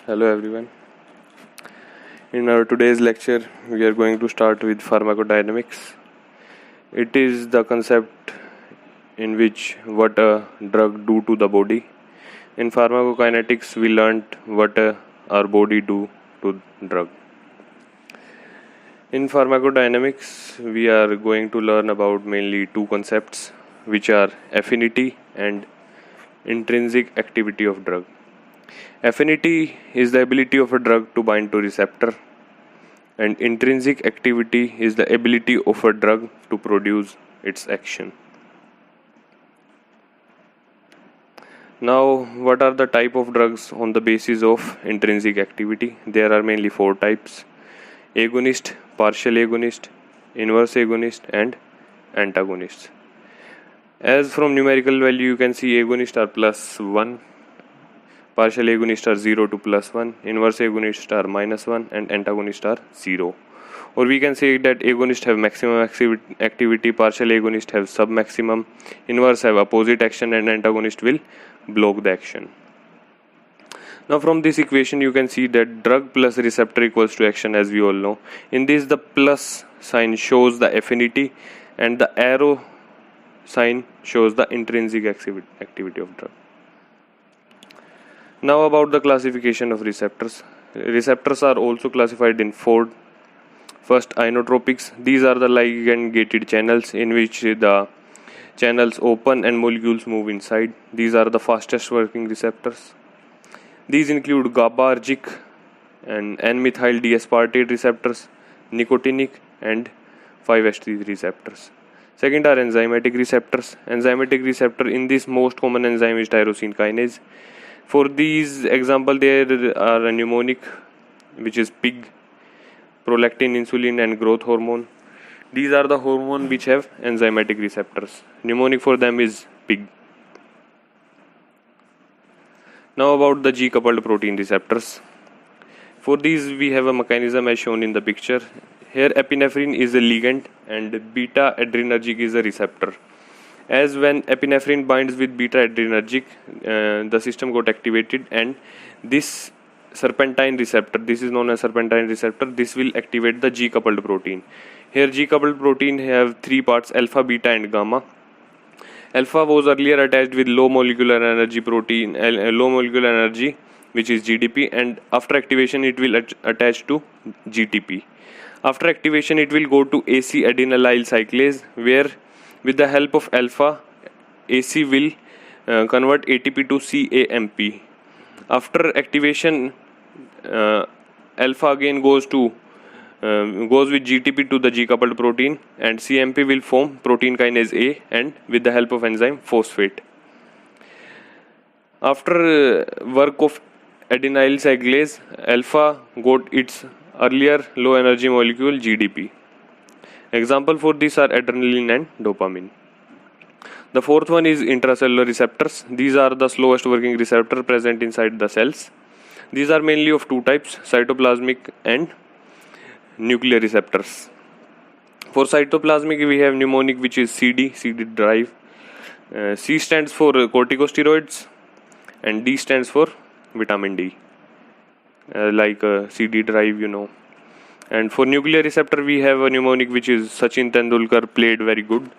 Hello everyone. In our today's lecture, we are going to start with pharmacodynamics. It is the concept in which what a drug do to the body. In pharmacokinetics, we learnt what our body do to drug. In pharmacodynamics, we are going to learn about mainly two concepts, which are affinity and intrinsic activity of drug. Affinity is the ability of a drug to bind to receptor, and intrinsic activity is the ability of a drug to produce its action. Now, what are the type of drugs on the basis of intrinsic activity? There are mainly four types: agonist, partial agonist, inverse agonist, and antagonists. As from numerical value, you can see agonists are +1, partial agonists are 0 to +1, inverse agonists are -1, and antagonists are 0. Or we can say that agonists have maximum activity, partial agonists have sub-maximum, inverse have opposite action, and antagonist will block the action. Now from this equation you can see that drug plus receptor equals to action, as we all know. In this, the plus sign shows the affinity and the arrow sign shows the intrinsic activity of drug. Now about the classification of receptors. Receptors are also classified in four. First, inotropics. These are the ligand-gated channels in which the channels open and molecules move inside. These are the fastest working receptors. These include GABAergic and N-methyl D-aspartate receptors, nicotinic, and 5-HT receptors. Second are enzymatic receptors. Enzymatic receptor, in this most common enzyme is tyrosine kinase. For these example, there are a mnemonic, which is PIG, prolactin, insulin, and growth hormone. These are the hormones which have enzymatic receptors. Mnemonic for them is PIG. Now about the G-coupled protein receptors. For these we have a mechanism as shown in the picture. Here epinephrine is a ligand and beta adrenergic is a receptor. As when epinephrine binds with beta adrenergic, the system got activated, and this serpentine receptor, this is known as serpentine receptor, this will activate the G-coupled protein. Here G-coupled protein have three parts: alpha, beta, and gamma. Alpha was earlier attached with low molecular energy protein, low molecular energy, which is GDP, and after activation it will attach to GTP. After activation it will go to AC adenylyl cyclase, where with the help of alpha, AC will convert ATP to CAMP. After activation, alpha again goes with GTP to the G-coupled protein, and CMP will form protein kinase A, and with the help of enzyme phosphate. After work of adenylyl cyclase, alpha got its earlier low energy molecule GDP. Example for these are adrenaline and dopamine. The fourth one is intracellular receptors. These are the slowest working receptor present inside the cells. These are mainly of two types: cytoplasmic and nuclear receptors. For cytoplasmic we have mnemonic, which is CD drive. C stands for corticosteroids and D stands for vitamin D, like CD drive, you know. And for nuclear receptor we have a mnemonic, which is Sachin Tendulkar played very good.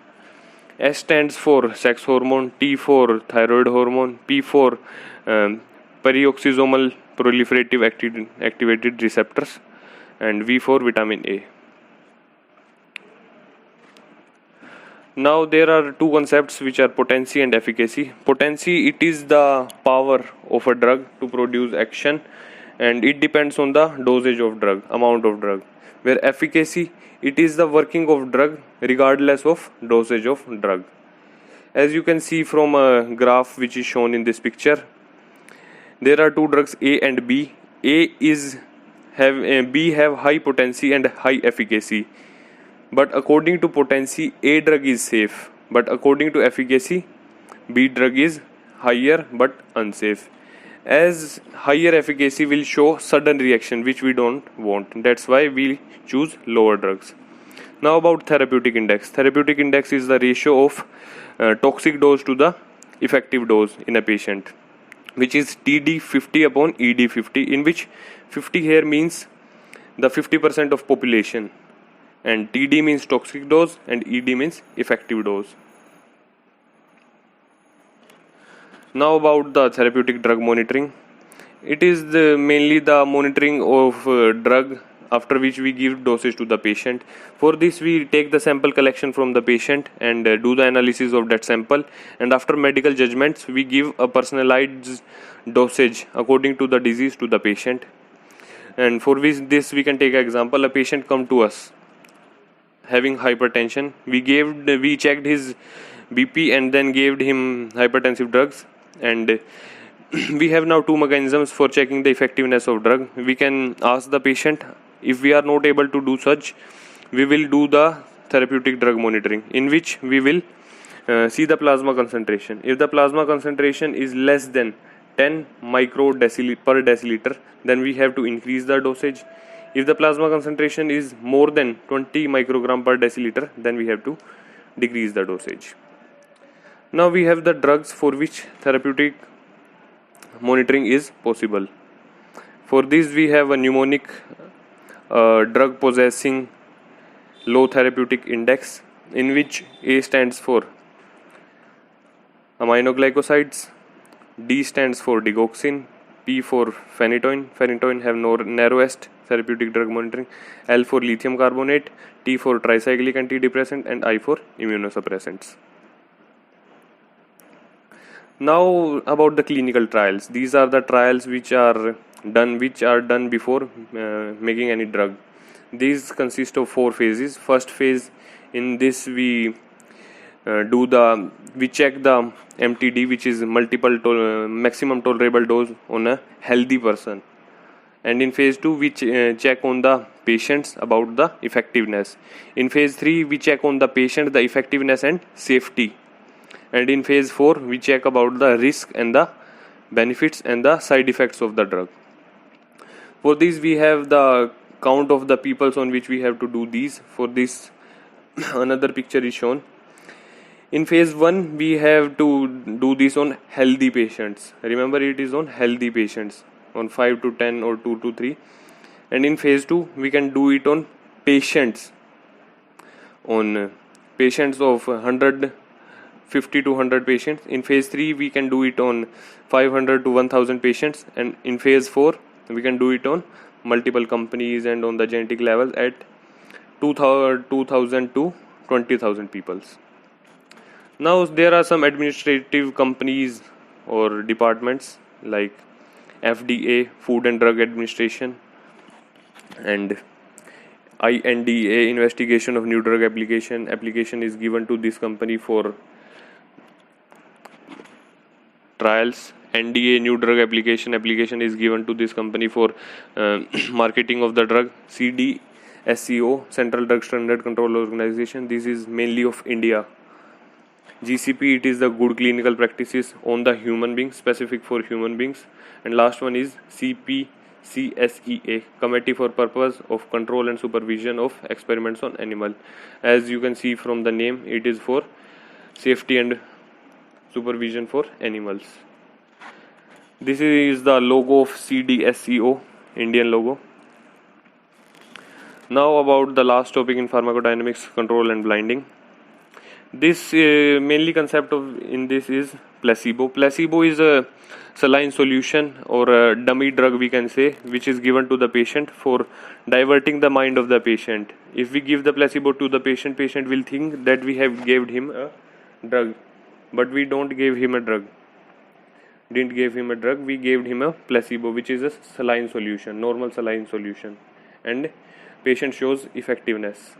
S stands for sex hormone, T for thyroid hormone, P for peroxisomal proliferative activated receptors, and V for vitamin A. Now there are two concepts, which are potency and efficacy. Potency, it is the power of a drug to produce action, and it depends on the dosage of drug, amount of drug. Where efficacy, it is the working of drug regardless of dosage of drug. As you can see from a graph which is shown in this picture, there are two drugs A and B. B have high potency and high efficacy, but according to potency A drug is safe, but according to efficacy B drug is higher but unsafe. As higher efficacy will show sudden reaction, which we don't want. That's why we choose lower drugs. Now about therapeutic index. Therapeutic index is the ratio of toxic dose to the effective dose in a patient. which is TD 50 upon ED 50, in which 50 here means the 50% of population, and TD means toxic dose and ED means effective dose. Now about the therapeutic drug monitoring. It is mainly the monitoring of drug, after which we give dosage to the patient. For this we take the sample collection from the patient and do the analysis of that sample, and after medical judgments we give a personalized dosage according to the disease to the patient. And for this we can take an example. A patient come to us having hypertension. We checked his BP and then gave him hypertensive drugs, and we have now two mechanisms for checking the effectiveness of drug. We can ask the patient. If we are not able to do such, we will do the therapeutic drug monitoring, in which we will see the plasma concentration. If the plasma concentration is less than 10 micro per deciliter, then we have to increase the dosage. If the plasma concentration is more than 20 microgram per deciliter, then we have to decrease the dosage. Now we have the drugs for which therapeutic monitoring is possible. For this we have a mnemonic drug possessing low therapeutic index, in which A stands for aminoglycosides, D stands for digoxin, P for phenytoin. Phenytoin have narrowest therapeutic drug monitoring, L for lithium carbonate, T for tricyclic antidepressant, and I for immunosuppressants. Now about the clinical trials. These are the trials which are done before making any drug. These consist of 4 phases. First phase, in this we check the MTD, which is maximum tolerable dose on a healthy person. And in phase 2 we check on the patients about the effectiveness. In phase 3 we check on the patient, the effectiveness and safety. And in phase 4 we check about the risk and the benefits and the side effects of the drug. For this we have the count of the peoples on which we have to do these. For this another picture is shown. In phase 1 we have to do this on healthy patients. Remember, it is on healthy patients, on 5 to 10 or 2 to 3. And in phase 2 we can do it on patients, of 150 to 100 patients. In phase 3 we can do it on 500 to 1000 patients, and in phase 4 we can do it on multiple companies and on the genetic level at 2000 to 20,000 peoples. Now there are some administrative companies or departments like FDA, Food and Drug Administration, and INDA, investigation of new drug application. Application is given to this company for trials. NDA, new drug application is given to this company for marketing of the drug. CDSCO, Central Drug Standard Control Organization, this is mainly of India. GCP, it is the good clinical practices on the human beings, specific for human beings. And last one is CPCSEA, Committee for Purpose of Control and Supervision of Experiments on Animal. As you can see from the name, it is for safety and supervision for animals. This is the logo of CDSCO, Indian logo. Now about the last topic in pharmacodynamics, control and blinding. This mainly concept in this is placebo. Placebo is a saline solution or a dummy drug, we can say, which is given to the patient for diverting the mind of the patient. If we give the placebo to the patient will think that we have gave him a drug, but we didn't give him a drug. We gave him a placebo, which is a saline solution, normal saline solution, and patient shows effectiveness.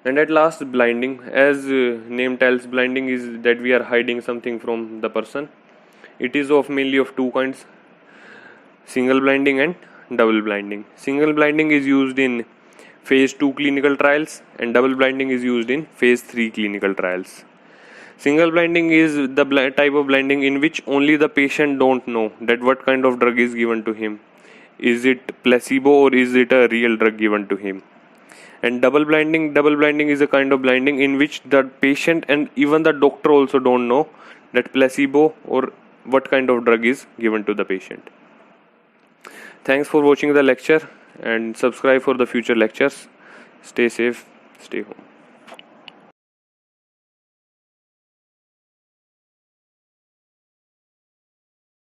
And at last, blinding. As name tells, blinding is that we are hiding something from the person. It is mainly of 2 kinds: single blinding and double blinding. Single blinding is used in phase 2 clinical trials, and double blinding is used in phase 3 clinical trials. Single blinding is the type of blinding in which only the patient don't know that what kind of drug is given to him. Is it placebo or is it a real drug given to him? And double blinding is a kind of blinding in which the patient and even the doctor also don't know that placebo or what kind of drug is given to the patient. Thanks for watching the lecture and subscribe for the future lectures. Stay safe, stay home.